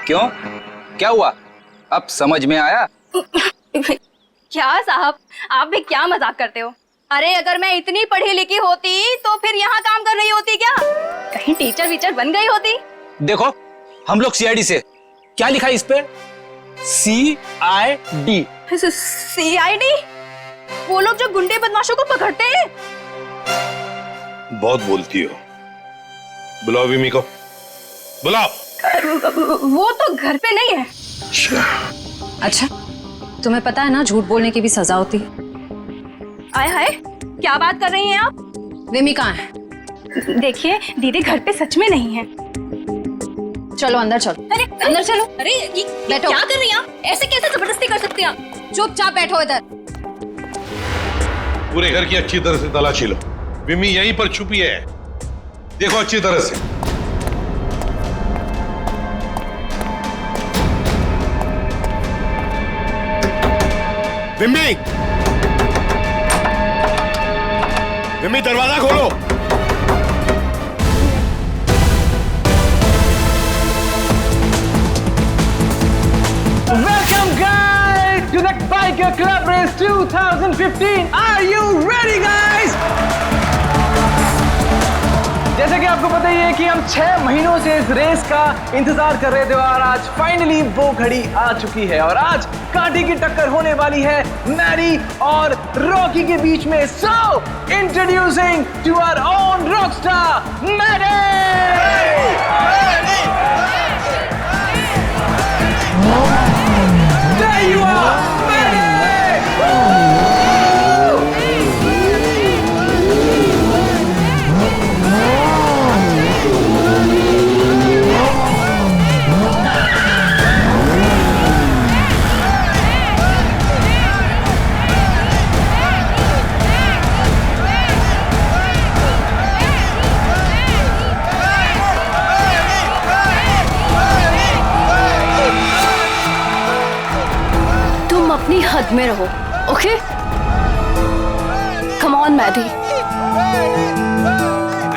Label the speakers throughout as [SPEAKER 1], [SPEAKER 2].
[SPEAKER 1] क्यों, क्या हुआ? अब समझ में आया?
[SPEAKER 2] क्या साहब, आप भी क्या मजाक करते हो? अरे अगर मैं इतनी पढ़ी लिखी होती तो फिर यहाँ काम कर रही होती क्या? कहीं टीचर वीचर बन गई होती।
[SPEAKER 1] देखो, हम लोग सीआईडी से, क्या लिखा है इस पे? CID।
[SPEAKER 2] CID? वो लोग जो गुंडे बदमाशों को पकड़ते हैं।
[SPEAKER 3] बहुत बोलती हो। बुलाओ विमी को, बुलाओ।
[SPEAKER 2] वो तो घर पे नहीं है।
[SPEAKER 4] अच्छा, तुम्हें पता है ना झूठ बोलने की भी सजा होती है।
[SPEAKER 2] आय हाय, क्या बात कर रही हैं आप?
[SPEAKER 4] विमी कहाँ है?
[SPEAKER 2] देखिए दीदी घर पे सच में नहीं है।
[SPEAKER 4] चलो अंदर चलो।
[SPEAKER 2] अरे अंदर चलो। अरे ये
[SPEAKER 4] बैठो।
[SPEAKER 2] क्या कर रही हैं आप? ऐसे कैसे जबरदस्ती कर सकती हैं आप?
[SPEAKER 4] चुपचाप बैठो इधर।
[SPEAKER 3] पूरे घर की अच्छी तरह से तलाशी लो। विमी यहीं पर छुपी है, देखो अच्छी तरह से। विमी, विमी दरवाजा खोलो।
[SPEAKER 5] Welcome guys to the Biker Club Race 2015. Are you ready guys? जैसे कि आपको पता ही है कि हम 6 महीनों से इस रेस का इंतजार कर रहे थे और आज फाइनली वो घड़ी आ चुकी है और आज कांटे की टक्कर होने वाली है मैडी और रॉकी के बीच में। So introducing to our own rockstar Maddy. There you are, Maddie!
[SPEAKER 2] अपनी हद में रहो, ओके? Come on Maddie.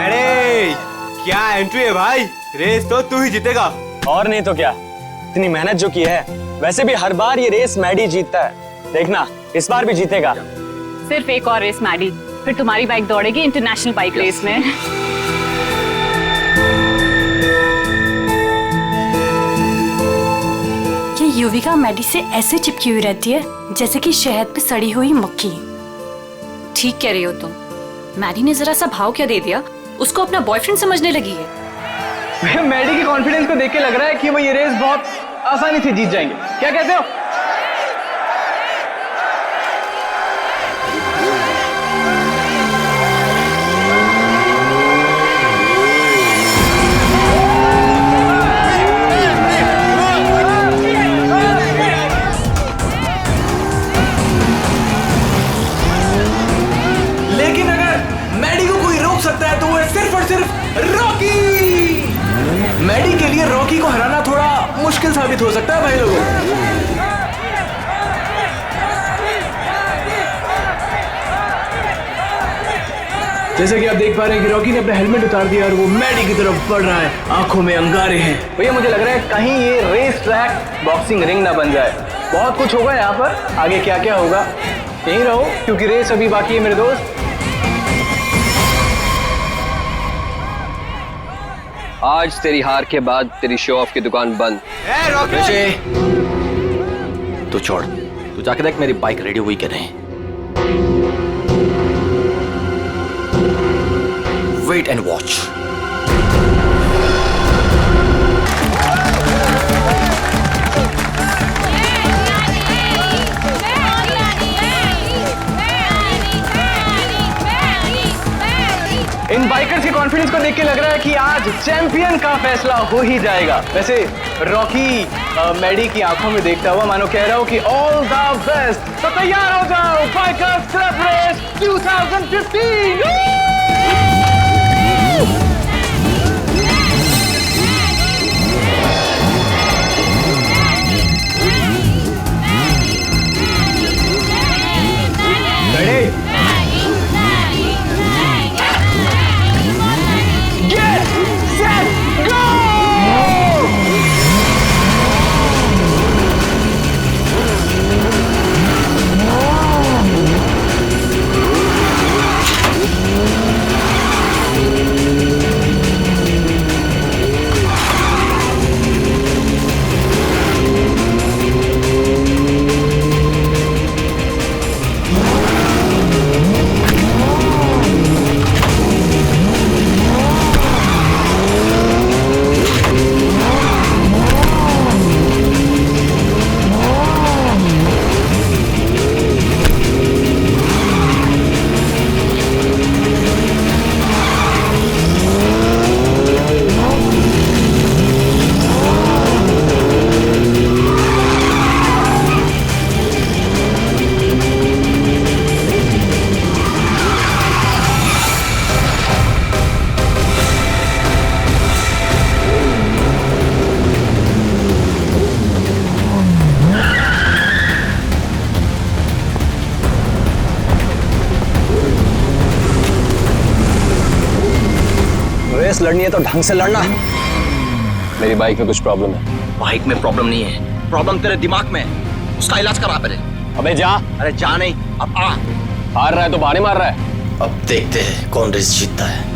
[SPEAKER 6] अरे क्या एंट्री है भाई, रेस तो तू ही जीतेगा।
[SPEAKER 7] और नहीं तो क्या, इतनी मेहनत जो की है। वैसे भी हर बार ये रेस मैडी जीतता है, देखना इस बार भी जीतेगा।
[SPEAKER 8] सिर्फ एक और रेस मैडी, फिर तुम्हारी बाइक दौड़ेगी इंटरनेशनल बाइक रेस में।
[SPEAKER 2] ये युविका मैडी से ऐसे चिपकी हुई रहती है जैसे कि शहद पे सड़ी हुई मक्खी।
[SPEAKER 8] ठीक कह रही हो तुम। मैडी ने जरा सा भाव क्या दे दिया, उसको अपना बॉयफ्रेंड समझने लगी है।
[SPEAKER 5] मैडी के कॉन्फिडेंस को देख के लग रहा है कि वो ये रेस बहुत आसानी से जीत जाएंगे। क्या कहते हो? मैडी के लिए रॉकी को हराना थोड़ा मुश्किल साबित हो सकता है भाई लोगों। जैसे कि आप देख पा रहे हैं कि रॉकी ने अपना हेलमेट उतार दिया और वो मैडी की तरफ बढ़ रहा है, आंखों में अंगारे हैं। भैया मुझे लग रहा है कहीं ये रेस ट्रैक बॉक्सिंग रिंग ना बन जाए। बहुत कुछ होगा यहाँ पर, आगे क्या क्या होगा यहीं रहो क्योंकि रेस अभी बाकी है मेरे दोस्त।
[SPEAKER 9] आज तेरी हार के बाद तेरी शो ऑफ की दुकान बंद।
[SPEAKER 10] तू छोड़, तू जाके देख मेरी बाइक रेडी हुई कि नहीं। Wait and watch.
[SPEAKER 5] इन बाइकर्स के कॉन्फिडेंस को देख के लग रहा है कि आज चैंपियन का फैसला हो ही जाएगा। वैसे रॉकी मैडी की आंखों में देखता हुआ मानो कह रहा हूं कि ऑल द बेस्ट। तो तैयार हो जाओ, बाइकर्स क्लब रेस 2015।
[SPEAKER 7] रेस लड़नी है तो ढंग से लड़ना।
[SPEAKER 10] मेरी बाइक में कुछ प्रॉब्लम है।
[SPEAKER 9] बाइक में प्रॉब्लम नहीं है, प्रॉब्लम तेरे दिमाग में है। उसका इलाज करा पहले।
[SPEAKER 7] अबे जा।
[SPEAKER 9] अरे जा नहीं, अब आ।
[SPEAKER 7] हार रहा है तो बहाने मार रहा है।
[SPEAKER 10] अब देखते हैं कौन रेस जीतता है।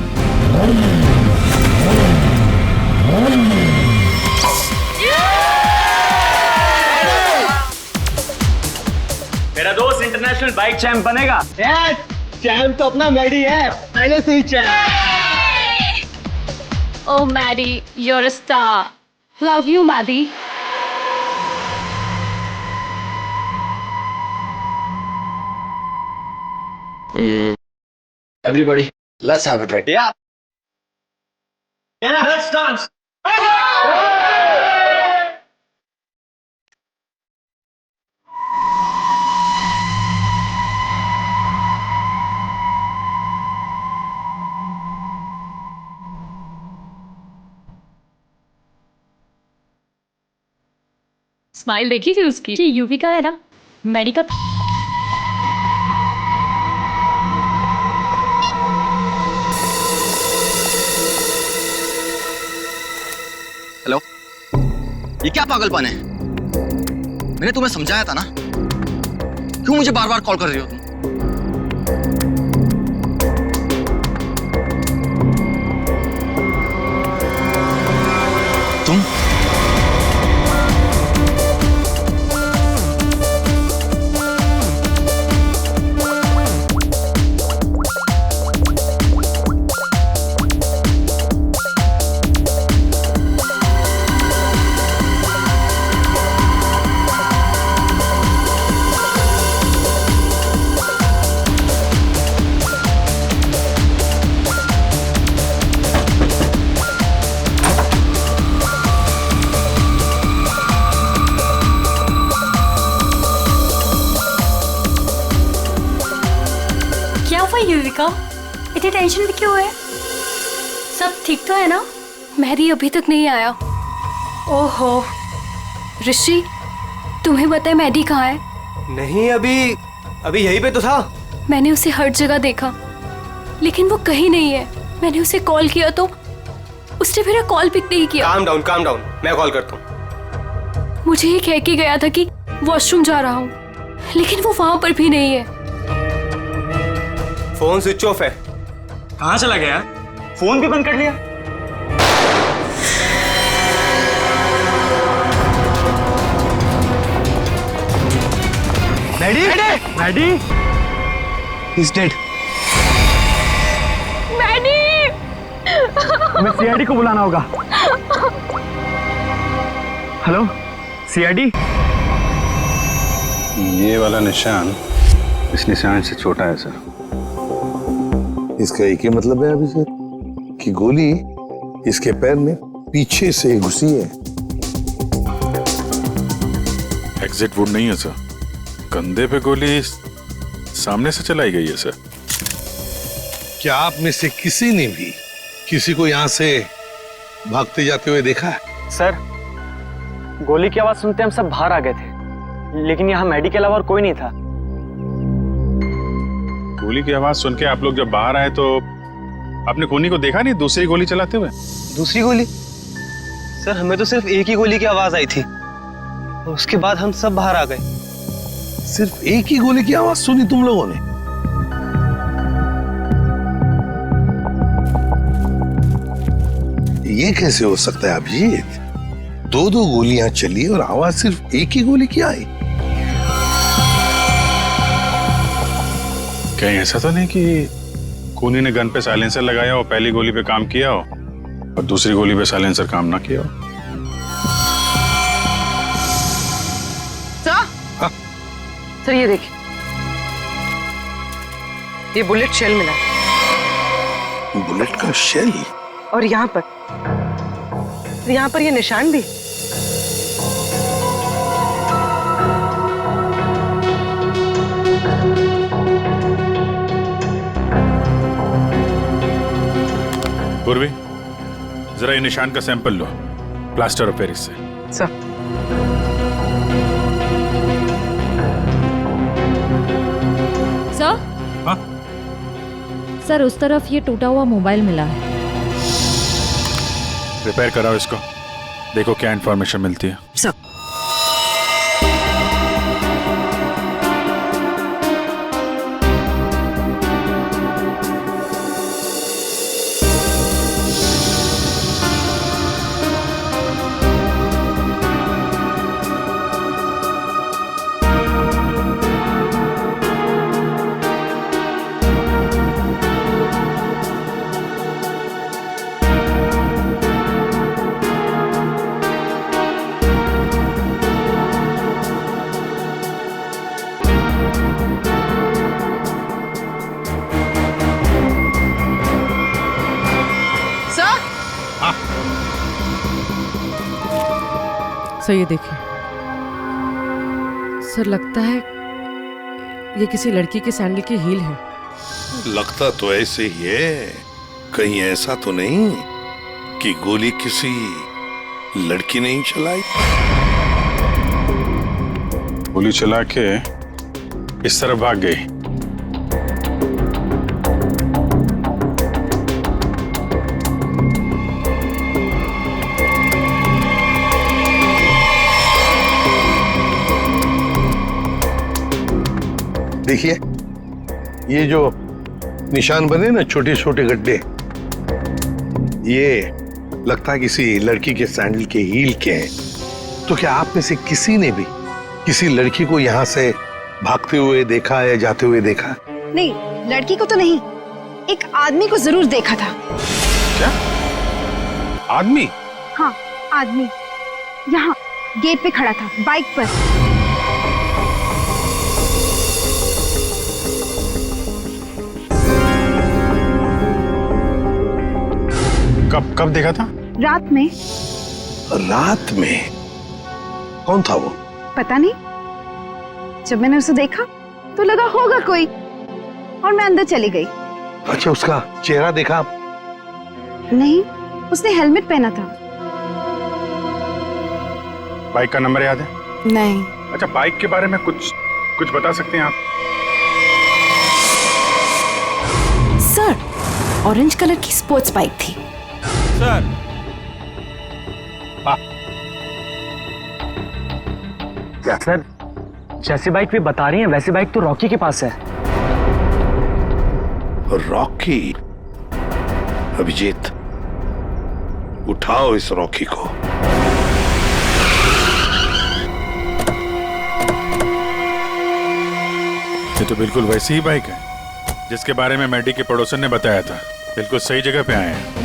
[SPEAKER 7] मेरा दोस्त इंटरनेशनल बाइक चैंप बनेगा। चैंप तो अपना मैडी है, पहले से ही champ.
[SPEAKER 8] Oh, Maddie, you're a star. Love you, Maddie.
[SPEAKER 10] Everybody, let's have a drink.
[SPEAKER 7] Yeah. Yeah, let's dance.
[SPEAKER 8] Smile देखी थी उसकी। ये यूवी का है ना, मैडी का।
[SPEAKER 9] हेलो, ये क्या पागलपन है? मैंने तुम्हें समझाया था ना, क्यों मुझे बार बार कॉल कर रही हो तुम?
[SPEAKER 8] युविका, इतनी टेंशन भी क्यों है? सब ठीक तो है ना? मेहदी अभी तक नहीं आया। ओहो, ऋषि, तुम्हें पता है मेहदी कहाँ है?
[SPEAKER 6] नहीं, अभी यहीं पे तो था।
[SPEAKER 8] मैंने उसे हर जगह देखा, लेकिन वो कहीं नहीं है। मैंने उसे कॉल किया तो उसने मेरा कॉल पिक नहीं किया।
[SPEAKER 6] काम डाउन, मैं कॉल करता हूँ।
[SPEAKER 8] मुझे ये कह के गया था कि वॉशरूम जा रहा हूँ, लेकिन वो वहां पर भी नहीं है।
[SPEAKER 6] फोन स्विच ऑफ है।
[SPEAKER 7] कहाँ चला गया? फोन भी बंद कर लिया। Maddie,
[SPEAKER 5] He's dead. हमें सीआईडी को बुलाना होगा। Hello, CID.
[SPEAKER 3] ये वाला निशान इस निशान से छोटा है सर।
[SPEAKER 11] इसका एक ही मतलब है अभिषेक कि गोली इसके पैर में पीछे से घुसी है।
[SPEAKER 3] एग्जिट वुड नहीं है सर, कंधे पे गोली सामने से चलाई गई है सर। क्या आप में से किसी ने भी किसी को यहाँ से भागते जाते हुए देखा है?
[SPEAKER 7] सर, गोली की आवाज सुनते हम सब बाहर आ गए थे, लेकिन यहाँ मैडी के अलावा और कोई नहीं था।
[SPEAKER 3] गोली की आवाज सुन के आप लोग जब बाहर आए तो आपने कोनी को देखा नहीं दूसरी गोली चलाते हुए?
[SPEAKER 5] दूसरी गोली? सर, हमें तो सिर्फ एक ही गोली की आवाज आई थी, और उसके बाद हम सब बाहर आ गए।
[SPEAKER 11] सिर्फ एक ही गोली की आवाज सुनी तुम लोगों ने? ये कैसे हो सकता है अभिजीत? दो गोलियां चली और आवाज सिर्फ एक ही गोली की आई।
[SPEAKER 3] कहीं ऐसा तो नहीं कि कोनी ने गन पे साइलेंसर लगाया और पहली गोली पे काम किया हो और दूसरी गोली पे साइलेंसर काम ना किया हो?
[SPEAKER 12] सर, ये देखिए, ये बुलेट शेल मिला।
[SPEAKER 11] बुलेट का शेल?
[SPEAKER 12] और यहाँ पर ये निशान भी।
[SPEAKER 3] पूर्वी, जरा ये निशान का sample low, plaster of Paris से।
[SPEAKER 12] सर।
[SPEAKER 4] सर, उस तरफ ये टूटा हुआ मोबाइल मिला है।
[SPEAKER 3] रिपेयर कराओ इसको, देखो क्या इन्फॉर्मेशन मिलती है।
[SPEAKER 12] सर सर ये देखिए सर, लगता है ये किसी लड़की के सैंडल की हील है।
[SPEAKER 11] लगता तो ऐसे ही है, कहीं ऐसा तो नहीं कि गोली किसी लड़की ने ही चलाई?
[SPEAKER 3] गोली चला के इस तरफ भाग गई।
[SPEAKER 11] देखिए ये जो निशान बने ना, छोटे छोटे गड्ढे, ये लगता है किसी लड़की के सैंडल के हील के हैं। तो क्या आप में से किसी ने भी किसी लड़की को यहाँ से भागते हुए देखा या जाते हुए देखा?
[SPEAKER 2] नहीं, लड़की को तो नहीं, एक आदमी को जरूर देखा था।
[SPEAKER 3] क्या आदमी?
[SPEAKER 2] हाँ, आदमी यहाँ गेट पे खड़ा था, बाइक पर।
[SPEAKER 3] कब देखा था?
[SPEAKER 2] रात में।
[SPEAKER 11] रात में? कौन था वो?
[SPEAKER 2] पता नहीं, जब मैंने उसे देखा तो लगा होगा कोई, और मैं अंदर चली गई।
[SPEAKER 11] अच्छा, उसका चेहरा देखा?
[SPEAKER 2] नहीं, उसने हेलमेट पहना था।
[SPEAKER 3] बाइक का नंबर याद है?
[SPEAKER 2] नहीं।
[SPEAKER 3] अच्छा, बाइक के बारे में कुछ बता सकते हैं आप?
[SPEAKER 8] सर, ऑरेंज कलर की स्पोर्ट्स बाइक थी।
[SPEAKER 6] सर,
[SPEAKER 7] क्या सर, जैसी बाइक भी बता रही हैं वैसी बाइक तो रॉकी के पास है।
[SPEAKER 11] रॉकी? अभिजीत, उठाओ इस रॉकी को।
[SPEAKER 3] ये तो बिल्कुल वैसी ही बाइक है जिसके बारे में मैडी के पड़ोसन ने बताया था। बिल्कुल सही जगह पे आए हैं।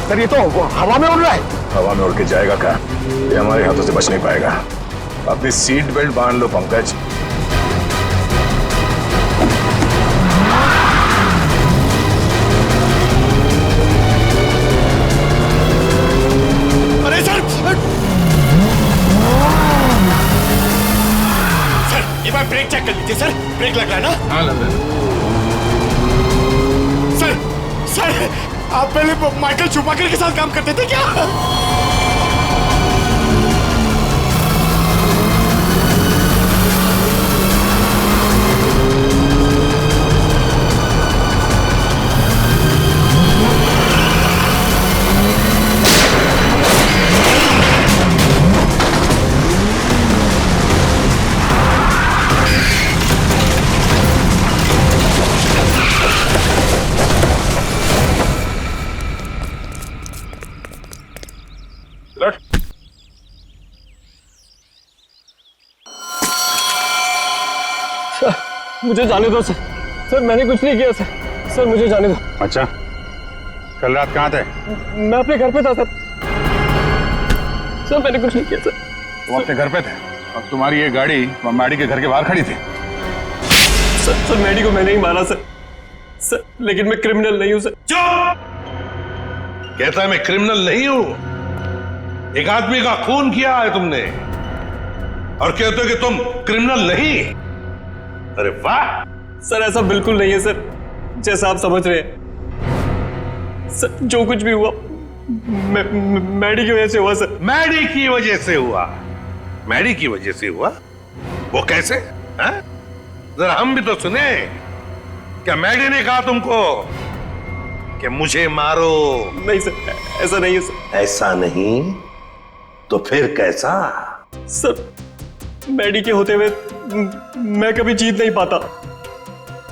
[SPEAKER 7] सर ये तो हवा में उड़ रहा है।
[SPEAKER 13] हवा में उड़ के जाएगा क्या? ये हमारे हाथों से बच नहीं पाएगा। अपनी सीट बेल्ट बांध लो पंकज।
[SPEAKER 11] अरे सर,
[SPEAKER 7] सर एक बार ब्रेक चेक कर लीजिए। सर ब्रेक लग रहा है ना?
[SPEAKER 3] हाँ, लग रहा है।
[SPEAKER 7] सर आप पहले माइकल शूमाकर के साथ काम करते थे क्या?
[SPEAKER 6] मुझे जाने दो सर। सर मैंने कुछ नहीं किया सर। सर मुझे जाने दो।
[SPEAKER 3] अच्छा, कल रात कहाँ थे?
[SPEAKER 6] मैं अपने घर पे था सर। सर मैंने कुछ नहीं किया सर।
[SPEAKER 13] तुम अपने घर पे थे और तुम्हारी ये गाड़ी मैडी के घर के बाहर खड़ी थी।
[SPEAKER 6] सर मैडी को मैंने ही मारा सर। सर लेकिन मैं क्रिमिनल नहीं हूं सर।
[SPEAKER 11] चुप! कहता है मैं क्रिमिनल नहीं हूं। एक आदमी का खून किया है तुमने और कहते हो कि तुम क्रिमिनल नहीं। अरे वाह!
[SPEAKER 6] सर ऐसा बिल्कुल नहीं है सर, जैसा आप समझ रहे हैं। सर जो कुछ भी हुआ मैडी की वजह से हुआ सर।
[SPEAKER 11] मैडी की वजह से हुआ? मैडी की वजह से हुआ? वो कैसे? हैं? जरा हम भी तो सुने। क्या मैडी ने कहा तुमको कि मुझे मारो?
[SPEAKER 6] नहीं सर, ऐसा नहीं है सर।
[SPEAKER 11] ऐसा नहीं तो फिर कैसा?
[SPEAKER 6] सर मैडी के होते हुए मैं कभी जीत नहीं पाता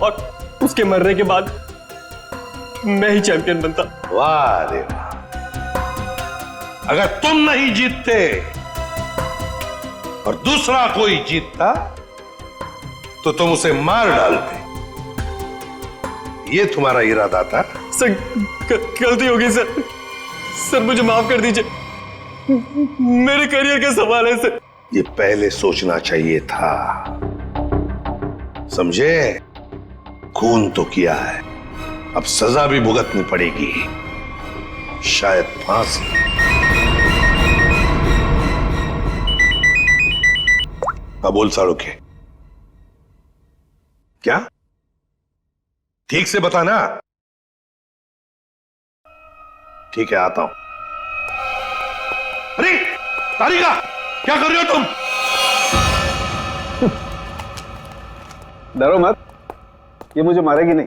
[SPEAKER 6] और उसके मरने के बाद मैं ही चैंपियन बनता।
[SPEAKER 11] वाह रे वाह! अगर तुम नहीं जीतते और दूसरा कोई जीतता तो तुम उसे मार डालते। ये तुम्हारा इरादा था?
[SPEAKER 6] सर गलती हो गई सर। सर मुझे माफ कर दीजिए, मेरे करियर का सवाल है सर।
[SPEAKER 11] ये पहले सोचना चाहिए था, समझे? खून तो किया है, अब सजा भी भुगतनी पड़ेगी, शायद फांसी। अब बोल साड़ू के क्या? ठीक से बताना। ठीक है, आता हूं। अरे तारिका, क्या कर रहे हो तुम?
[SPEAKER 14] डरो मत, ये मुझे मारेगी नहीं।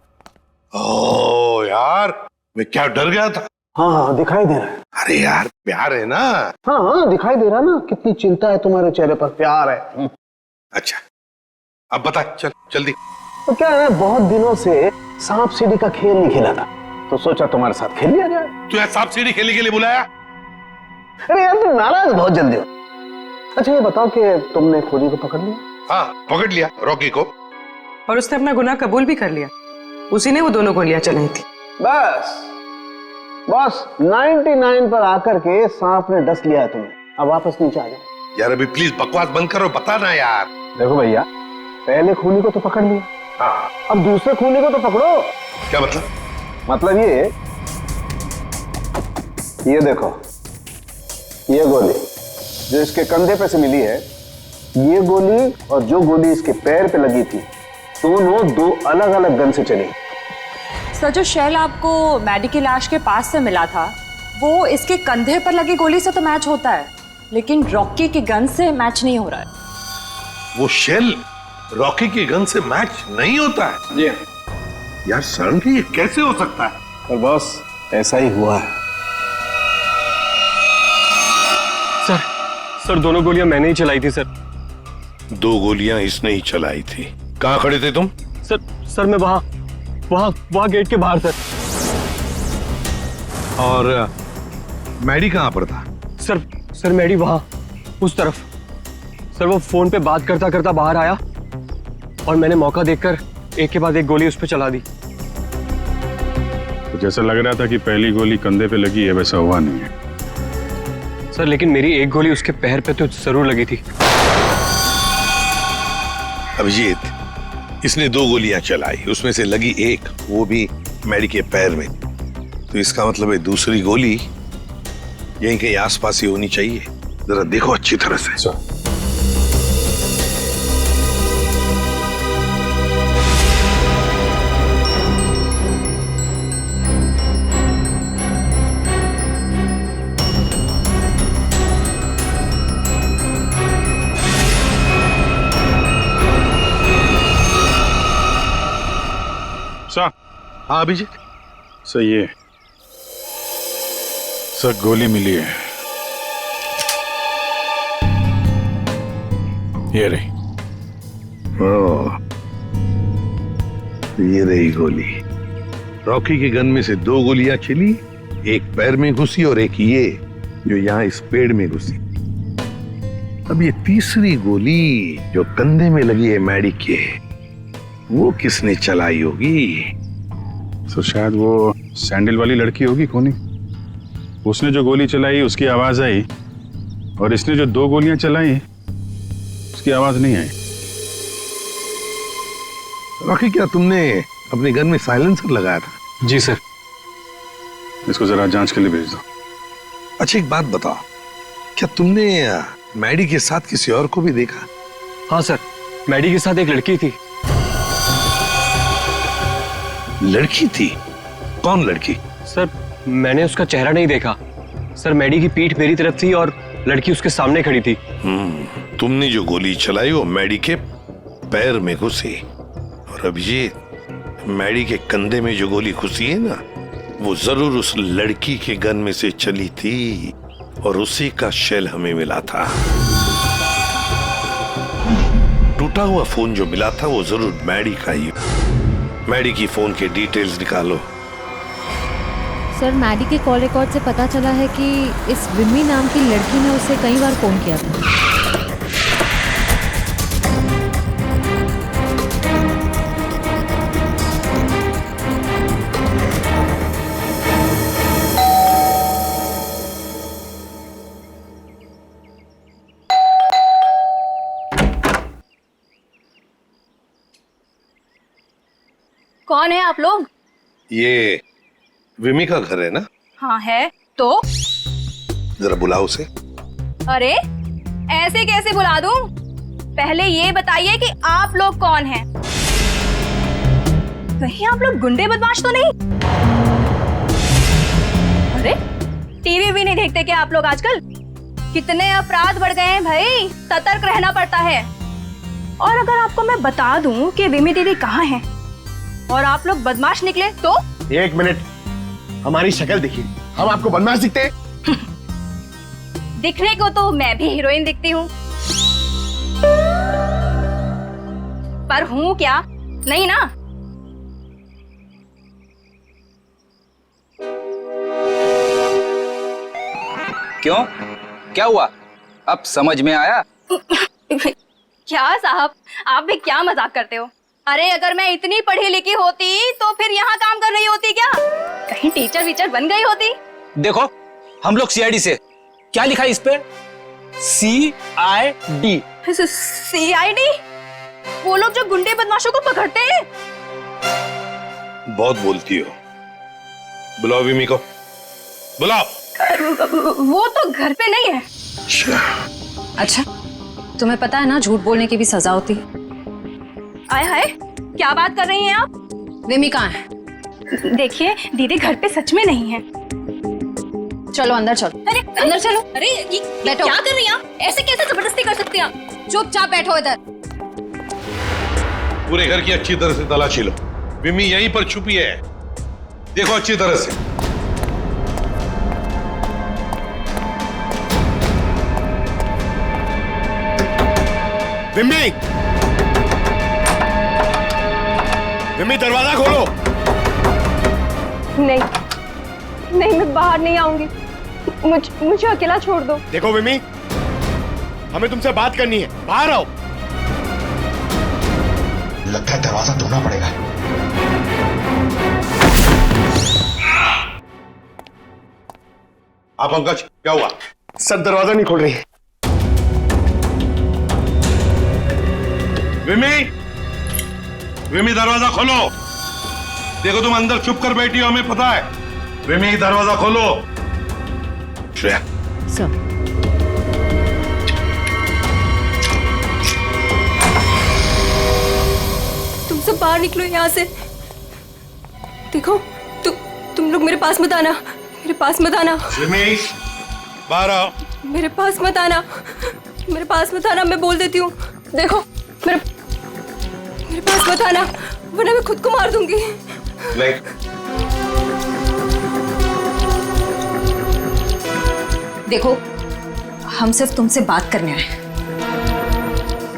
[SPEAKER 11] ओ यार, मैं क्या डर गया था।
[SPEAKER 14] हाँ दिखाई दे रहा है।
[SPEAKER 11] अरे यार प्यार है ना।
[SPEAKER 14] हाँ दिखाई दे रहा ना, कितनी चिंता है तुम्हारे चेहरे पर, प्यार है।
[SPEAKER 11] अच्छा अब बता, चल जल्दी।
[SPEAKER 14] तो क्या है, बहुत दिनों से सांप सीढ़ी का खेल नहीं खेला था, तो सोचा तुम्हारे साथ खेल लिया जाए।
[SPEAKER 11] तू यार सांप सीढ़ी खेलने के लिए बुलाया?
[SPEAKER 14] अरे यार तुम नाराज बहुत जल्दी हो। अच्छा ये बताओ कि तुमने खोजी को पकड़ लिया?
[SPEAKER 11] हाँ पकड़ लिया, रॉकी को।
[SPEAKER 12] और उसने अपना गुनाह कबूल भी कर लिया, उसी ने वो दोनों गोलियां चलाई थी।
[SPEAKER 14] बस 99 पर आकर के सांप ने डस लिया है तुम्हें, अब वापस नीचे आ जाओ।
[SPEAKER 11] यार अभी प्लीज बकवास बंद करो, बता ना यार।
[SPEAKER 14] देखो भैया, पहले खूनी को तो पकड़ लिया,
[SPEAKER 11] हाँ
[SPEAKER 14] अब दूसरे खूनी को तो पकड़ो।
[SPEAKER 11] क्या मतलब?
[SPEAKER 14] मतलब ये देखो, ये गोली जो इसके कंधे पे से मिली है, ये गोली और जो गोली इसके पैर पे लगी थी, दोनों दो अलग अलग गन से चली।
[SPEAKER 4] सर जो शेल आपको मैडी की लाश के पास से मिला था, वो इसके कंधे पर लगी गोली से तो मैच होता है, लेकिन रॉकी की गन से मैच नहीं हो रहा है।
[SPEAKER 11] वो शेल रॉकी की गन से मैच नहीं होता है?
[SPEAKER 14] जी
[SPEAKER 11] यार सडनली ये कैसे हो सकता है?
[SPEAKER 14] पर बॉस ऐसा ही हुआ है।
[SPEAKER 6] सर दोनों गोलियां मैंने ही चलाई थी सर।
[SPEAKER 11] दो गोलियां इसने ही चलाई थी। कहां खड़े थे तुम?
[SPEAKER 6] सर मैं वहां गेट के बाहर सर।
[SPEAKER 11] और मैडी कहां पर था?
[SPEAKER 6] सर मैडी वहां उस तरफ। सर वो फोन पे बात करता करता बाहर आया और मैंने मौका देखकर एक के बाद एक गोली उस पर चला दी।
[SPEAKER 13] तो जैसा लग रहा था कि पहली गोली कंधे पे लगी है, वैसा हुआ नहीं है
[SPEAKER 6] सर, लेकिन मेरी एक गोली उसके पैर पे तो जरूर लगी थी।
[SPEAKER 11] अभिजीत, इसने दो गोलियां चलाई, उसमें से लगी एक, वो भी मैडी के पैर में। तो इसका मतलब है दूसरी गोली यहीं कहीं आसपास ही होनी चाहिए। जरा देखो अच्छी तरह से। हाँ अभिजीत,
[SPEAKER 13] सही है सर, गोली मिली है। ये रही।
[SPEAKER 11] ये रही गोली। रॉकी के गन में से दो गोलियां चली, एक पैर में घुसी और एक ये जो यहां इस पेड़ में घुसी। अब ये तीसरी गोली जो कंधे में लगी है मैडी के, वो किसने चलाई होगी?
[SPEAKER 13] तो शायद वो सैंडल वाली लड़की होगी खूनी। उसने जो गोली चलाई, उसकी आवाज आई
[SPEAKER 3] और इसने जो 2 गोलियां चलाई उसकी आवाज नहीं आई।
[SPEAKER 11] रॉकी, क्या तुमने अपने गन में साइलेंसर लगाया था?
[SPEAKER 6] जी सर।
[SPEAKER 3] इसको जरा जांच के लिए भेज दो।
[SPEAKER 11] अच्छा, एक बात बताओ, क्या तुमने मैडी के साथ किसी और को भी देखा?
[SPEAKER 6] हाँ सर, मैडी के साथ एक लड़की थी।
[SPEAKER 11] लड़की थी? कौन लड़की?
[SPEAKER 6] सर मैंने उसका चेहरा नहीं देखा सर। मैडी की पीठ मेरी तरफ थी और लड़की उसके सामने खड़ी थी।
[SPEAKER 11] तुमने जो गोली चलाई वो मैडी के पैर में घुसी, और अब ये मैडी के कंधे में जो गोली घुसी है ना, वो जरूर उस लड़की के गन में से चली थी और उसी का शेल हमें मिला था। टूटा हुआ फोन जो मिला था वो जरूर मैडी का ही। मैडी की फोन के डिटेल्स निकालो।
[SPEAKER 15] सर, मैडी के कॉल रिकॉर्ड से पता चला है कि इस विमी नाम की लड़की ने उसे कई बार फोन किया था।
[SPEAKER 2] कौन है आप लोग?
[SPEAKER 11] ये विमी का घर है ना?
[SPEAKER 2] हाँ है। तो
[SPEAKER 11] जरा बुलाओ उसे।
[SPEAKER 2] अरे ऐसे कैसे बुला दूं? पहले ये बताइए कि आप लोग कौन हैं? कहीं आप लोग गुंडे बदमाश तो नहीं? अरे टीवी भी नहीं देखते क्या आप लोग आजकल? कितने अपराध बढ़ गए हैं भाई, सतर्क रहना पड़ता है। और अगर आपको मैं बता दूं कि विमी दीदी कहाँ है और आप लोग बदमाश निकले तो?
[SPEAKER 13] एक मिनट, हमारी शक्ल देखिए, हम आपको बदमाश दिखते हैं?
[SPEAKER 2] दिखने को तो मैं भी हीरोइन दिखती हूँ, पर हूँ क्या? नहीं ना।
[SPEAKER 1] क्यों, क्या हुआ? अब समझ में आया?
[SPEAKER 2] क्या साहब, आप भी क्या मजाक करते हो? अरे अगर मैं इतनी पढ़ी लिखी होती तो फिर यहाँ काम कर रही होती क्या? कहीं टीचर वीचर बन गई होती।
[SPEAKER 1] देखो, हम लोग सीआईडी से। क्या लिखा है इस पे? CID।
[SPEAKER 2] CID? वो लोग जो गुंडे बदमाशों को पकड़ते हैं।
[SPEAKER 11] बहुत बोलती हो। बुलाओ विमी को, बुलाओ।
[SPEAKER 2] वो तो घर पे नहीं है।
[SPEAKER 4] अच्छा, तुम्हें पता है ना झूठ बोलने की भी सजा होती है।
[SPEAKER 2] आय हाय, क्या बात कर रही हैं आप?
[SPEAKER 4] विमी कहाँ है?
[SPEAKER 2] देखिए दीदी घर पे सच में नहीं है।
[SPEAKER 4] चलो अंदर चलो।
[SPEAKER 2] अरे अंदर चलो। अरे ये
[SPEAKER 4] बैठो।
[SPEAKER 2] क्या कर रही हैं आप? ऐसे कैसे जबरदस्ती कर सकती हैं आप?
[SPEAKER 4] चुपचाप बैठो इधर।
[SPEAKER 11] पूरे घर की अच्छी तरह से तलाशी लो। विमी यहीं पर छुपी है, देखो अच्छी तरह से।
[SPEAKER 13] विमी, विमी दरवाजा खोलो।
[SPEAKER 2] नहीं नहीं, मैं बाहर नहीं आऊंगी। मुझे अकेला छोड़ दो।
[SPEAKER 13] देखो विमी, हमें तुमसे बात करनी है, बाहर आओ।
[SPEAKER 16] लगता है दरवाजा ढूंढना पड़ेगा।
[SPEAKER 11] आप पंकज, क्या हुआ?
[SPEAKER 13] सर दरवाजा नहीं खोल रही।
[SPEAKER 11] विमी, विमी दरवाजा खोलो। देखो तुम अंदर छुप कर बैठी हो, हमें पता है। विमी दरवाजा खोलो। श्रेया।
[SPEAKER 15] सर।
[SPEAKER 8] तुम सब बाहर निकलो यहाँ से। देखो तुम लोग मेरे पास मत आना, मेरे पास मत आना।
[SPEAKER 11] विमी बाहर आओ।
[SPEAKER 8] मेरे पास मत आना, मेरे पास मत आना, मैं बोल देती हूँ। देखो मेरे पास मत आना, वरना मैं खुद को मार दूंगी।
[SPEAKER 11] नहीं।
[SPEAKER 4] देखो, हम सिर्फ तुमसे बात करने आए।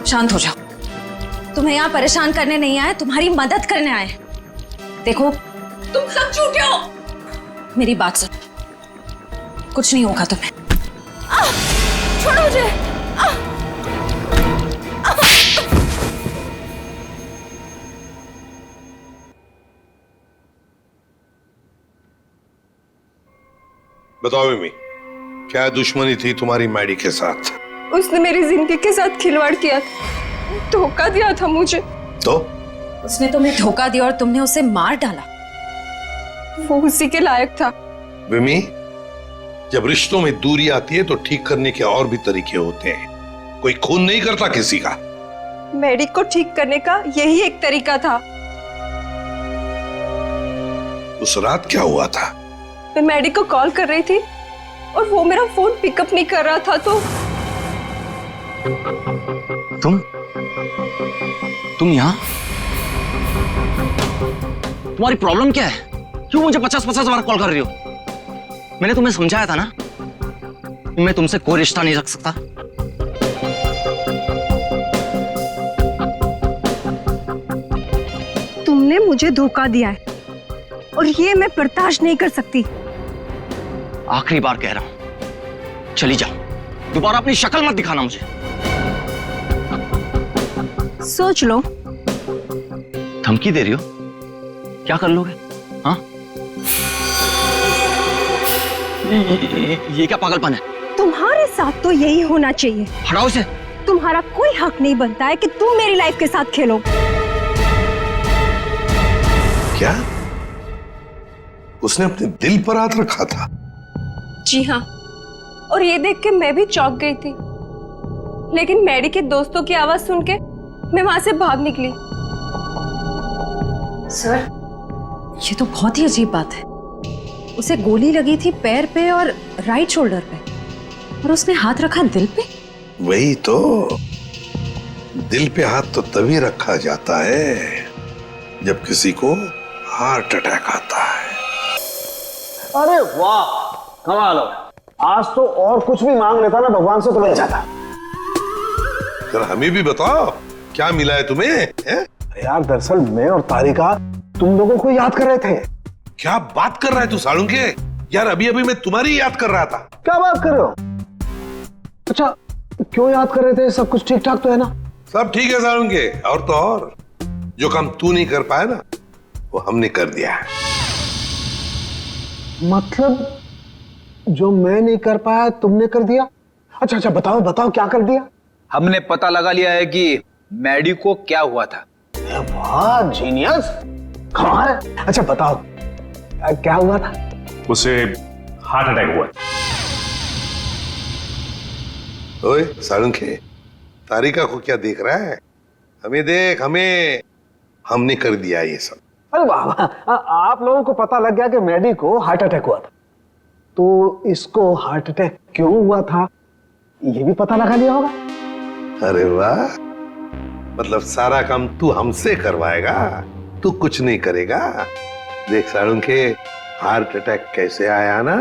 [SPEAKER 4] शांत हो जाओ। तुम्हें यहाँ परेशान करने नहीं आए, तुम्हारी मदद करने आए। देखो,
[SPEAKER 8] तुम सब झूठे हो।
[SPEAKER 4] मेरी बात सुनो, कुछ नहीं होगा तुम्हें।
[SPEAKER 8] छोड़ो मुझे।
[SPEAKER 11] बताओ विमी, क्या दुश्मनी थी तुम्हारी मैडी के साथ?
[SPEAKER 2] उसने मेरी जिंदगी के साथ खिलवाड़ किया था, धोखा दिया था मुझे।
[SPEAKER 11] तो
[SPEAKER 4] उसने तुम्हें धोखा दिया और तुमने उसे मार डाला।
[SPEAKER 2] वो उसी के लायक था।
[SPEAKER 11] विमी, जब रिश्तों में दूरी आती है तो ठीक करने के और भी तरीके होते हैं। कोई खून नहीं करता किसी का।
[SPEAKER 2] मैडी को ठीक करने का यही एक तरीका था।
[SPEAKER 11] उस रात क्या हुआ था?
[SPEAKER 2] मैं मैडी को कॉल कर रही थी और वो मेरा फोन पिकअप नहीं कर रहा था, तो
[SPEAKER 9] तुम यहाँ? तुम्हारी प्रॉब्लम क्या है? क्यों मुझे 50-50 बार कॉल कर रही हो? मैंने तुम्हें समझाया था ना, मैं तुमसे कोई रिश्ता नहीं रख सकता।
[SPEAKER 2] तुमने मुझे धोखा दिया है और ये मैं बर्दाश्त नहीं कर सकती।
[SPEAKER 9] आखिरी बार कह रहा हूं, चली जाओ। दोबारा अपनी शक्ल मत दिखाना मुझे।
[SPEAKER 2] सोच लो।
[SPEAKER 9] धमकी दे रही हो? क्या कर लोगे? हाँ? ये क्या पागलपन है?
[SPEAKER 2] तुम्हारे साथ तो यही होना चाहिए।
[SPEAKER 9] हटाओ इसे।
[SPEAKER 2] तुम्हारा कोई हक नहीं बनता है कि तुम मेरी लाइफ के साथ खेलो।
[SPEAKER 11] क्या उसने अपने दिल पर हाथ रखा था?
[SPEAKER 2] जी हाँ, और ये देख के मैं भी चौंक गई थी, लेकिन मैडी के दोस्तों की आवाज सुन के मैं वहां से भाग निकली।
[SPEAKER 4] सर, ये तो बहुत ही अजीब बात है। उसे गोली लगी थी पैर पे और राइट शोल्डर पे, और उसने हाथ रखा दिल पे।
[SPEAKER 11] वही तो, दिल पे हाथ तो तभी रखा जाता है जब किसी को हार्ट अटैक आता है।
[SPEAKER 14] अरे वाह, कमाल हो। आज तो और कुछ भी मांग लेता ना भगवान से तो मिल जाता।
[SPEAKER 11] जरा हमें भी बताओ, क्या मिला है तुम्हें? है?
[SPEAKER 14] यार दरअसल मैं और तारिका तुम लोगों को याद कर रहे थे।
[SPEAKER 11] क्या बात कर रहा है तू सालुंके? यार अभी अभी मैं तुम्हारी याद कर रहा था।
[SPEAKER 14] क्या बात कर रहे हो? अच्छा, क्यों याद कर रहे थे? सब कुछ ठीक ठाक तो है ना?
[SPEAKER 11] सब ठीक है सालुंके, और तो और जो काम तू नहीं कर पाया ना, वो हमने कर दिया है।
[SPEAKER 14] मतलब जो मैं नहीं कर पाया तुमने कर दिया? अच्छा अच्छा, बताओ बताओ क्या कर दिया?
[SPEAKER 1] हमने पता लगा लिया है कि मैडी को क्या हुआ था।
[SPEAKER 14] वाह जीनियस, कमाल है। अच्छा बताओ क्या हुआ था?
[SPEAKER 13] उसे हार्ट अटैक हुआ।
[SPEAKER 11] ओए सालुंके, तारिका को क्या देख रहा है? हमें देख, हमें। हमने कर दिया ये सब।
[SPEAKER 14] अरे वाह, आप लोगों को पता लग गया कि मैडी को हार्ट अटैक हुआ था, तो इसको हार्ट अटैक क्यों हुआ था ये भी पता लगा लिया होगा।
[SPEAKER 11] अरे वाह, मतलब सारा काम तू हमसे करवाएगा, तू कुछ नहीं करेगा। देख सालुंके, हार्ट अटैक कैसे आया ना,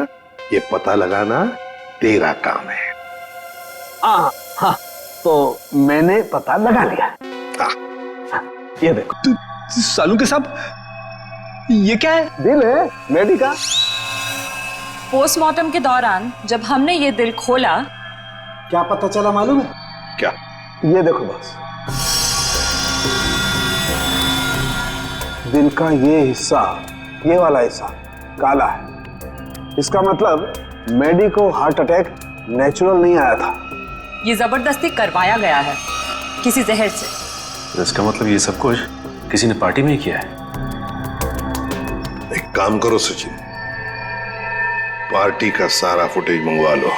[SPEAKER 11] ये पता लगाना तेरा काम है।
[SPEAKER 14] हाँ, तो मैंने पता लगा लिया। ये देखो।
[SPEAKER 6] सालुंके साहब, ये क्या है?
[SPEAKER 14] दिल है मैडी का।
[SPEAKER 4] पोस्टमार्टम के दौरान जब हमने ये दिल खोला,
[SPEAKER 14] क्या पता चला मालूम है?
[SPEAKER 11] क्या?
[SPEAKER 14] ये देखो बस, दिल का ये हिस्सा, ये वाला हिस्सा काला है। इसका मतलब मैडी को हार्ट अटैक नेचुरल नहीं आया था,
[SPEAKER 4] ये जबरदस्ती करवाया गया है किसी जहर से।
[SPEAKER 10] तो इसका मतलब ये सब कुछ किसी ने पार्टी में ही किया है।
[SPEAKER 11] एक काम करो सचिन, पार्टी का सारा फुटेज मंगवा लो।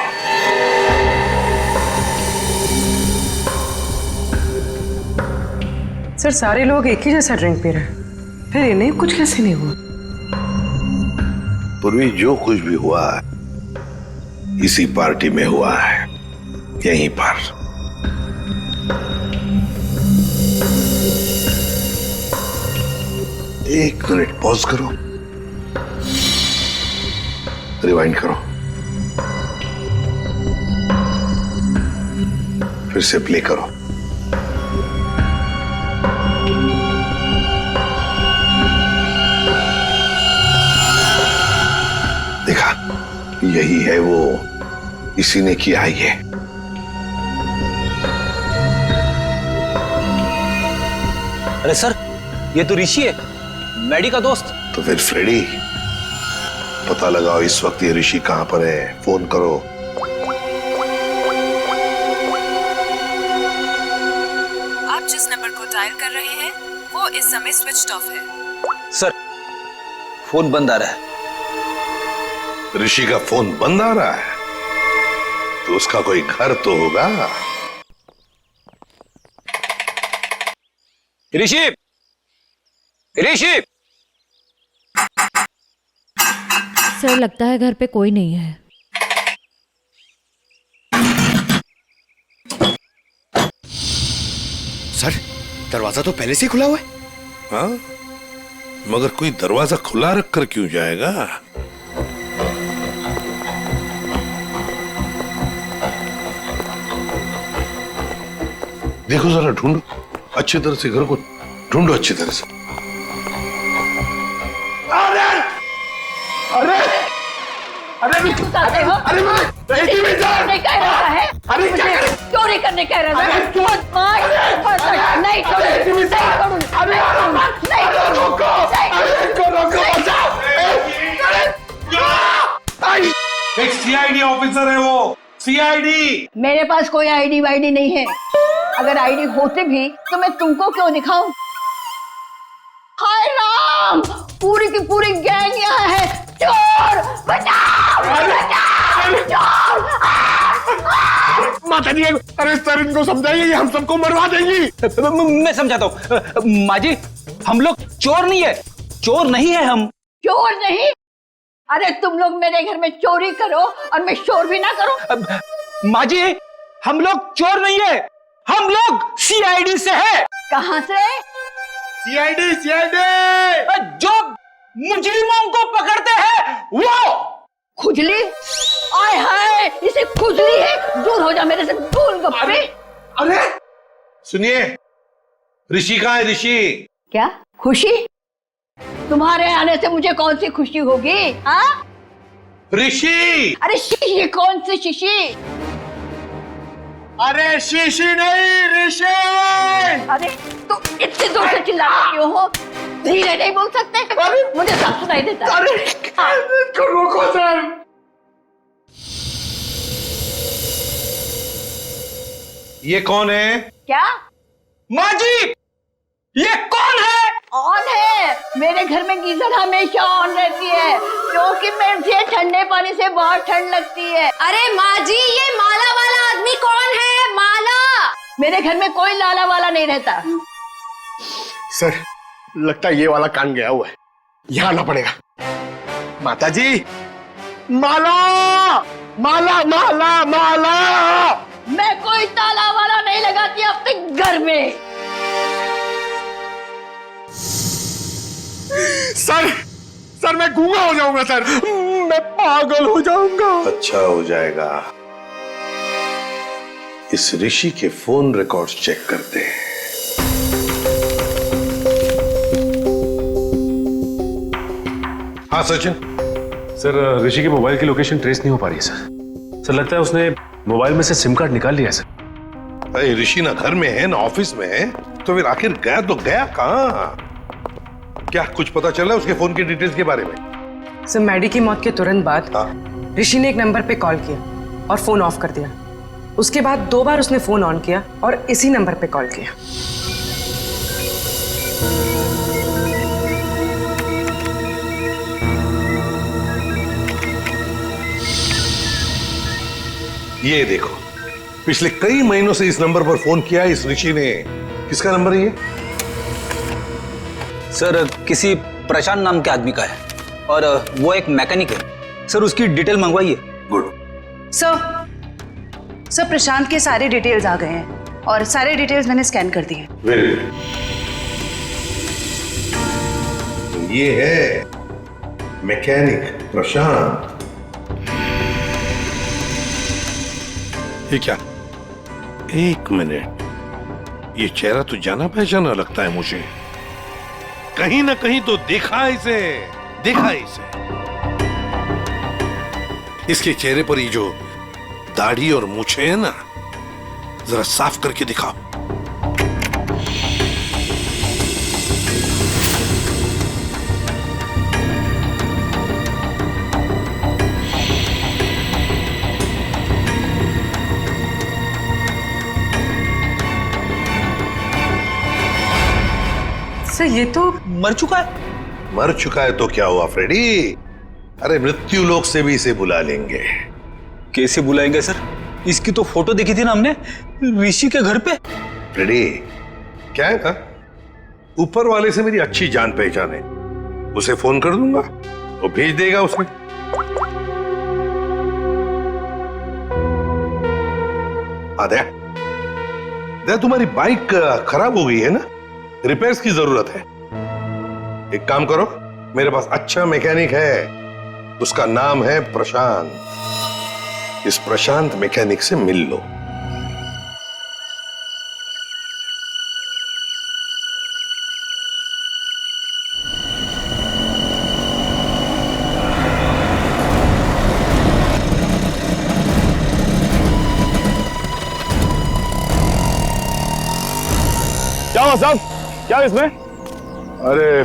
[SPEAKER 12] सर, सारे लोग एक ही जैसा ड्रिंक पी रहे हैं, फिर इन्हें कुछ कैसे नहीं हुआ?
[SPEAKER 11] पूर्वी, जो कुछ भी हुआ है इसी पार्टी में हुआ है, यहीं पर। एक मिनट पॉज करो, रिवाइंड करो, फिर से प्ले करो। देखा, यही है वो, इसी ने किया ये।
[SPEAKER 1] अरे सर, ये तो ऋषि है, मैडी का दोस्त।
[SPEAKER 11] तो फिर फ्रेडी, पता लगाओ इस वक्त ये ऋषि कहां पर है, फोन करो।
[SPEAKER 4] डायल कर रहे हैं वो इस समय स्विच ऑफ है।
[SPEAKER 1] सर फोन बंद आ रहा है।
[SPEAKER 11] ऋषि का फोन बंद आ रहा है तो उसका कोई घर तो होगा।
[SPEAKER 1] ऋषि, ऋषि!
[SPEAKER 15] सर लगता है घर पे कोई नहीं है।
[SPEAKER 16] सर दरवाजा तो पहले से ही खुला हुआ है।
[SPEAKER 11] हाँ, मगर कोई दरवाजा खुला रखकर क्यों जाएगा? देखो जरा, ढूंढो अच्छी तरह से, घर को ढूंढो अच्छी तरह से।
[SPEAKER 7] अरे अरे अरे
[SPEAKER 2] अरे
[SPEAKER 7] अरे
[SPEAKER 2] नहीं कह रहा है,
[SPEAKER 7] अरे
[SPEAKER 2] मुझे चोरी करने कह रहा है। नहीं
[SPEAKER 7] एक सीआईडी ऑफिसर है वो, सीआईडी।
[SPEAKER 2] मेरे पास कोई आईडी वाईडी नहीं है। अगर आईडी होते भी तो मैं तुमको क्यों दिखाऊं? हाय राम, पूरी की पूरी गैंग यहाँ है। चोर बचाओ, बचाओ, चोर!
[SPEAKER 7] माता जी, अरे सर इनको समझाइए, ये हम सबको मरवा देंगी।
[SPEAKER 1] मैं समझाता हूँ। माँ जी, हम लोग चोर नहीं है, चोर नहीं है हम।
[SPEAKER 2] चोर नहीं? अरे तुम लोग मेरे घर में चोरी करो और मैं शोर भी ना करूं।
[SPEAKER 1] माँ जी, हम लोग चोर नहीं है, हम लोग सीआईडी से है।
[SPEAKER 2] कहाँ से?
[SPEAKER 7] सीआईडी, सीआईडी
[SPEAKER 1] जो मुजरिमों को पकड़ते हैं वो।
[SPEAKER 2] खुजली? आय हाय, इसे खुजली है। दूर हो जा मेरे से, गोलगप्पे।
[SPEAKER 7] अरे
[SPEAKER 11] सुनिए, ऋषि कहाँ है? ऋषि
[SPEAKER 2] क्या खुशी? तुम्हारे आने से मुझे कौन सी खुशी होगी? हाँ,
[SPEAKER 11] ऋषि!
[SPEAKER 2] अरे शीशी? कौन सी शीशी?
[SPEAKER 7] अरे शीशी नहीं, ऋषि।
[SPEAKER 2] अरे तो इतने दूर से चिल्ला क्यों हो? धीरे नहीं बोल सकते? मुझे सब सुनाई देता है।
[SPEAKER 7] अरे इसको रोको सर।
[SPEAKER 11] ये कौन है?
[SPEAKER 2] क्या?
[SPEAKER 1] माँ जी, ये कौन है?
[SPEAKER 2] ऑन है। मेरे घर में गीजर हमेशा ऑन रहती है क्योंकि मुझे ठंडे पानी से बहुत ठंड लगती है।
[SPEAKER 8] अरे माँ जी, ये माला वाला आदमी कौन है? माला?
[SPEAKER 2] मेरे घर में कोई लाला वाला नहीं रहता।
[SPEAKER 7] सर लगता है ये वाला कान गया हुआ है, यहाँ आना पड़ेगा। माता जी, माला माला माला माला।
[SPEAKER 2] मैं कोई ताला वाला नहीं लगाती अपने घर में।
[SPEAKER 7] सर मैं गूंगा हो जाऊंगा सर, मैं पागल हो जाऊंगा।
[SPEAKER 11] अच्छा हो जाएगा। इस ऋषि के फोन रिकॉर्ड्स चेक करते हैं। हाँ सचिन।
[SPEAKER 17] सर ऋषि की मोबाइल की लोकेशन ट्रेस नहीं हो पा रही है सर लगता है उसने मोबाइल में से सिम कार्ड निकाल लिया है सर।
[SPEAKER 11] अरे ऋषि ना घर में है ना ऑफिस में है, तो फिर आखिर गया तो गया कहाँ? क्या कुछ पता चला उसके फोन की डिटेल्स के बारे में?
[SPEAKER 12] सर मैडी की मौत के तुरंत बाद ऋषि ने एक नंबर पे कॉल किया और फोन ऑफ कर दिया। उसके बाद 2 बार उसने फोन ऑन किया और इसी नंबर पे कॉल किया।
[SPEAKER 11] ये देखो, पिछले कई महीनों से इस नंबर पर फोन किया इस ऋषि ने। किसका नंबर है ये?
[SPEAKER 1] सर किसी प्रशांत नाम के आदमी का है और वो एक मैकेनिक है। सर उसकी डिटेल मंगवाइए।
[SPEAKER 11] गुड।
[SPEAKER 18] सर प्रशांत के सारे डिटेल्स आ गए हैं और सारे डिटेल्स मैंने स्कैन कर दिए।
[SPEAKER 11] Very good. ये है मैकेनिक प्रशांत। ये क्या? एक मिनट, ये चेहरा तो जाना पहचाना लगता है मुझे। कहीं ना कहीं तो देखा इसे, देखा इसे। इसके चेहरे पर ये जो दाढ़ी और मूछें है ना, जरा साफ करके दिखाओ।
[SPEAKER 12] सर ये तो
[SPEAKER 1] मर चुका है।
[SPEAKER 11] मर चुका है तो क्या हुआ फ्रेडी? अरे मृत्यु लोक से भी इसे बुला लेंगे।
[SPEAKER 1] कैसे बुलाएंगे सर? इसकी तो फोटो देखी थी ना हमने ऋषि के घर पे।
[SPEAKER 11] फ्रेडी, क्या है ना, ऊपर वाले से मेरी अच्छी जान पहचान है, उसे फोन कर दूंगा वो भेज देगा उसे। दया, तुम्हारी बाइक खराब हो गई है ना, रिपेयर्स की जरूरत है। एक काम करो, मेरे पास अच्छा मैकेनिक है, उसका नाम है प्रशांत। इस प्रशांत मैकेनिक से मिल लो।
[SPEAKER 13] क्या हुआ साहब? क्या इसमें? अरे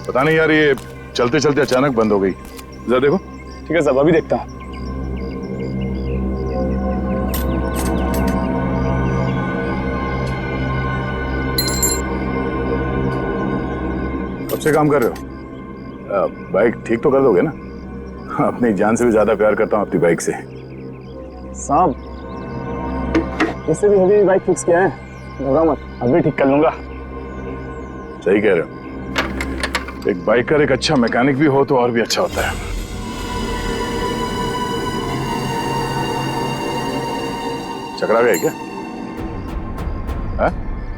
[SPEAKER 13] पता नहीं यार, ये चलते चलते अचानक बंद हो गई। जरा देखो। ठीक है साहब, अभी देखता हूं। कब से काम कर रहे हो? बाइक ठीक तो कर दोगे ना? अपनी जान से भी ज्यादा प्यार करता हूं अपनी बाइक से।
[SPEAKER 6] साहब इससे भी हेवी बाइक फिक्स किया है, घबरा मत, अभी ठीक कर लूंगा।
[SPEAKER 13] सही कह रहे हो। एक बाइकर एक अच्छा मैकेनिक भी हो तो और भी अच्छा होता है। चकरा गए क्या?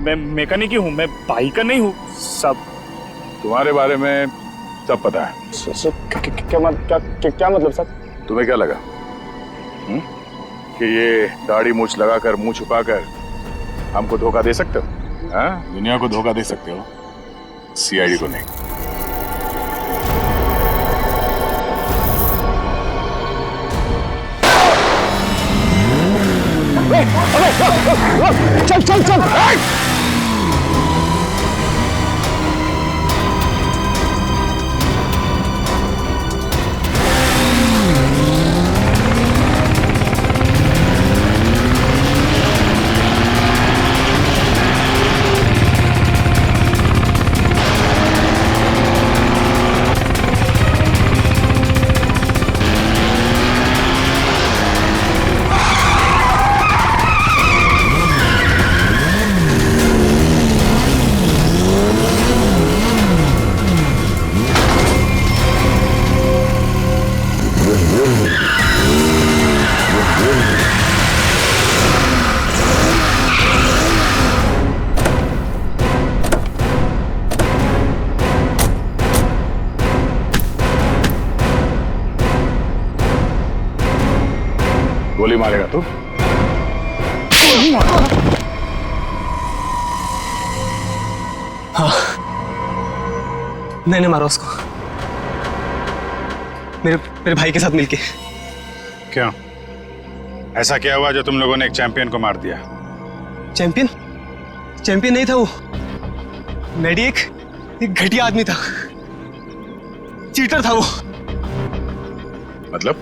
[SPEAKER 6] मैं मैकेनिक ही हूँ, मैं बाइकर नहीं हूँ। सब
[SPEAKER 13] तुम्हारे बारे में सब पता है।
[SPEAKER 6] क्या मतलब सर?
[SPEAKER 13] तुम्हें क्या लगा कि ये दाढ़ी मूछ लगाकर मुंह छुपाकर हमको धोखा दे सकते हो? हाँ? दुनिया को धोखा दे सकते हो, सीआईडी को नहीं।
[SPEAKER 6] चल चल चल।
[SPEAKER 13] गोली मारेगा तू?
[SPEAKER 6] हाँ, मैंने मारा उसको, मेरे भाई के साथ मिलके।
[SPEAKER 13] क्यों? ऐसा क्या हुआ जो तुम लोगों ने एक चैंपियन को मार दिया?
[SPEAKER 6] चैंपियन नहीं था वो, मैडी एक घटिया आदमी था, चीटर था वो।
[SPEAKER 13] मतलब?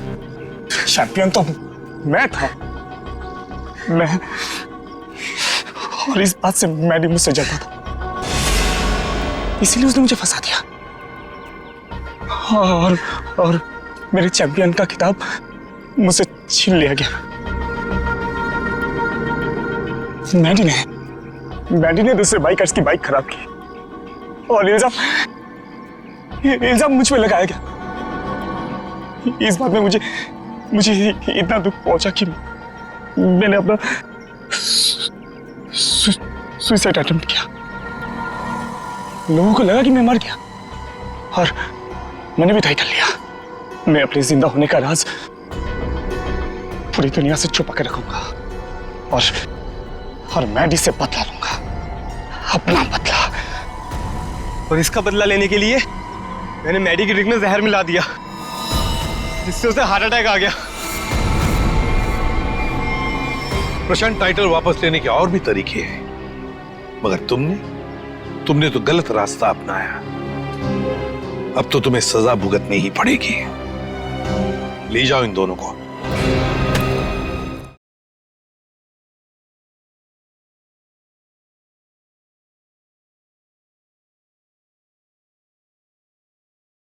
[SPEAKER 6] चैंपियन तो मैं था, मैं, और इस बात से मैडी मुझसे जलता था, इसीलिए उसने मुझे फंसा दिया और मेरे चैंपियन का खिताब मुझसे छीन लिया गया। मैडी ने दूसरे बाइकर्स की बाइक खराब की और इल्जाम मुझ पे लगाया गया। इस बात में मुझे इतना दुख पहुंचा कि मैंने अपना सुसाइड अटेम्प्ट किया। लोगों को लगा कि मैं मर गया और मैंने भी तय कर लिया, मैं अपने जिंदा होने का राज पूरी दुनिया से छुपा कर रखूंगा और मैडी से बदला लूंगा, अपना बदला। और इसका बदला लेने के लिए मैंने मैडी की ड्रिंक में जहर मिला दिया, जिससे उसे हार्ट अटैक आ गया।
[SPEAKER 11] प्रशांत, टाइटल वापस लेने के और भी तरीके हैं, मगर तुमने तो गलत रास्ता अपनाया। अब तो तुम्हें सजा भुगतनी ही पड़ेगी। ले जाओ इन दोनों को।